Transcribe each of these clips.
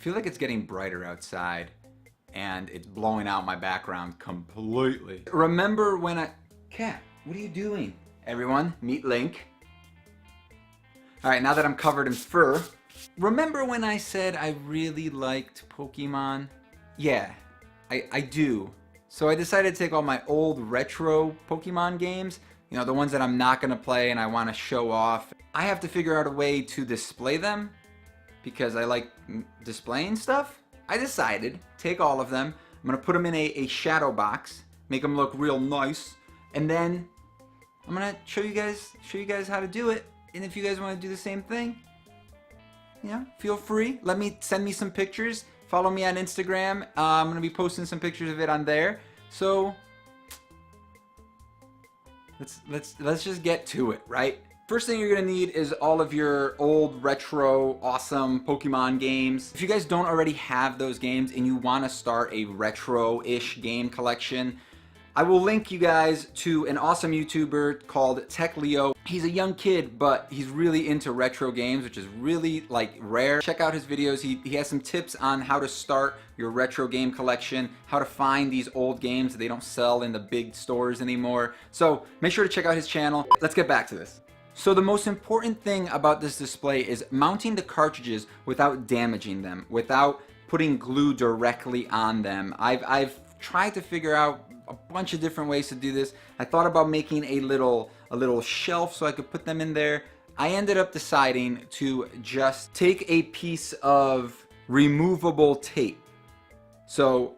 feel like it's getting brighter outside and it's blowing out my background completely. Remember when Cat, what are you doing? Everyone, meet Link. Alright, now that I'm covered in fur, remember when I said I really liked Pokemon? Yeah, I do. So I decided to take all my old retro Pokemon games, you know, the ones that I'm not gonna play and I want to show off. I have to figure out a way to display them because I like displaying stuff. I decided, take all of them, I'm gonna put them in a shadow box, make them look real nice, and then I'm gonna show you guys how to do it. And if you guys want to do the same thing, you know, feel free. Send me some pictures. Follow me on Instagram. I'm gonna be posting some pictures of it on there. So let's just get to it, right? First thing you're gonna need is all of your old retro awesome Pokemon games. If you guys don't already have those games and you want to start a retro-ish game collection, I will link you guys to an awesome YouTuber called Tech Leo. He's a young kid, but he's really into retro games, which is really like rare. Check out his videos. He has some tips on how to start your retro game collection, how to find these old games that they don't sell in the big stores anymore. So make sure to check out his channel. Let's get back to this. So the most important thing about this display is mounting the cartridges without damaging them, without putting glue directly on them. I've tried to figure out a bunch of different ways to do this. I thought about making a little shelf so I could put them in there. I ended up deciding to just take a piece of removable tape. So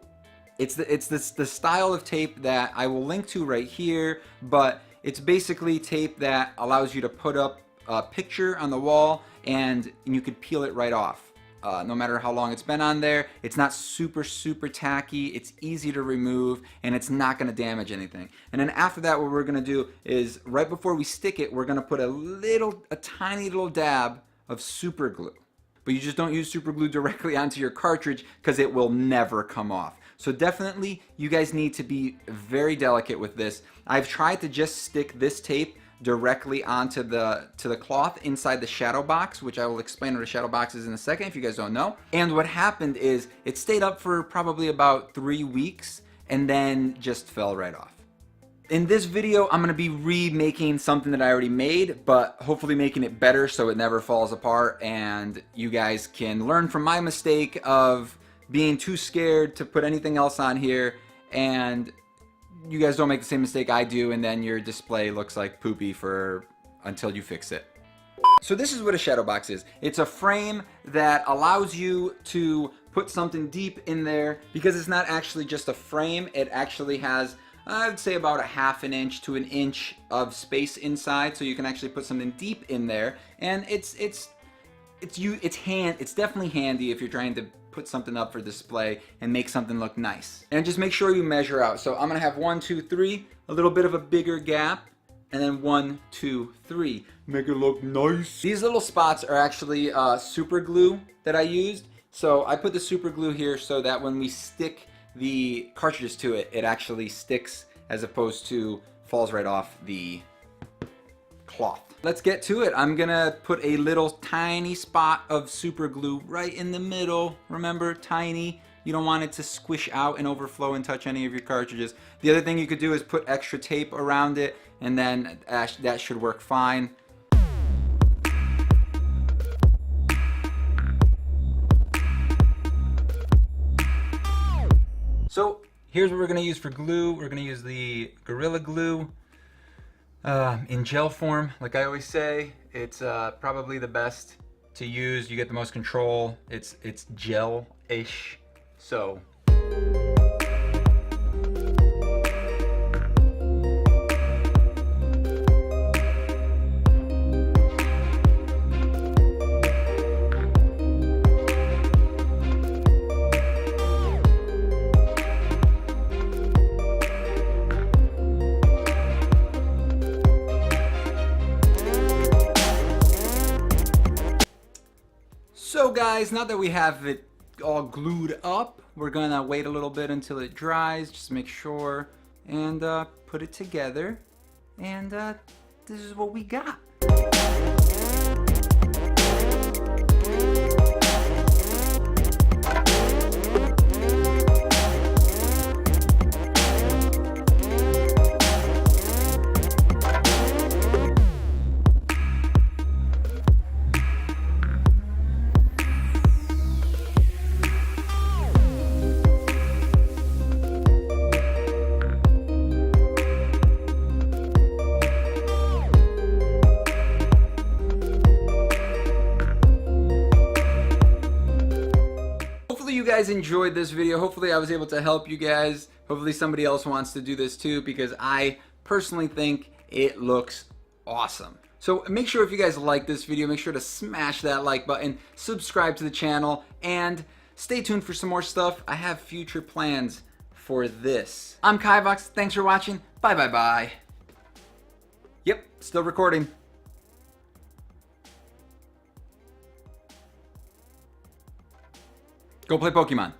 it's the style of tape that I will link to right here, but it's basically tape that allows you to put up a picture on the wall and you could peel it right off. No matter how long it's been on there. It's not super tacky, it's easy to remove, and it's not going to damage anything. And then after that, what we're going to do is right before we stick it, we're going to put a tiny little dab of super glue. But you just don't use super glue directly onto your cartridge because it will never come off. So definitely you guys need to be very delicate with this. I've tried to just stick this tape directly onto the cloth inside the shadow box, which I will explain what a shadow box is in a second if you guys don't know. And what happened is it stayed up for probably about 3 weeks and then just fell right off. In this video, I'm going to be remaking something that I already made, but hopefully making it better so it never falls apart and you guys can learn from my mistake of being too scared to put anything else on here, and you guys don't make the same mistake I do and then your display looks like poopy until you fix it. So this is what a shadow box is. It's a frame that allows you to put something deep in there because it's not actually just a frame. It actually has, I would say, about a ½ inch to 1 inch of space inside, so you can actually put something deep in there. And it's definitely handy if you're trying to put something up for display and make something look nice. And just make sure you measure out. So I'm gonna have 1, 2, 3, a little bit of a bigger gap, and then 1, 2, 3. Make it look nice. These little spots are actually super glue that I used. So I put the super glue here so that when we stick the cartridges to it, it actually sticks as opposed to falls right off the cloth. Let's get to it. I'm gonna put a little tiny spot of super glue right in the middle. Remember, tiny. You don't want it to squish out and overflow and touch any of your cartridges. The other thing you could do is put extra tape around it, and then that should work fine. So here's what we're gonna use for glue. We're gonna use the Gorilla Glue. In gel form, like I always say, it's probably the best to use. You get the most control. It's gel-ish. So guys, now that we have it all glued up, we're gonna wait a little bit until it dries, just make sure, and put it together, and this is what we got. hopefully you guys enjoyed this video. Hopefully I was able to help you guys. Hopefully somebody else wants to do this too, because I personally think it looks awesome. So make sure if you guys like this video, make sure to smash that like button, subscribe to the channel, and stay tuned for some more stuff. I have future plans for this. I'm Kaivox. Thanks for watching. Bye bye bye. Yep, still recording. Go play Pokemon.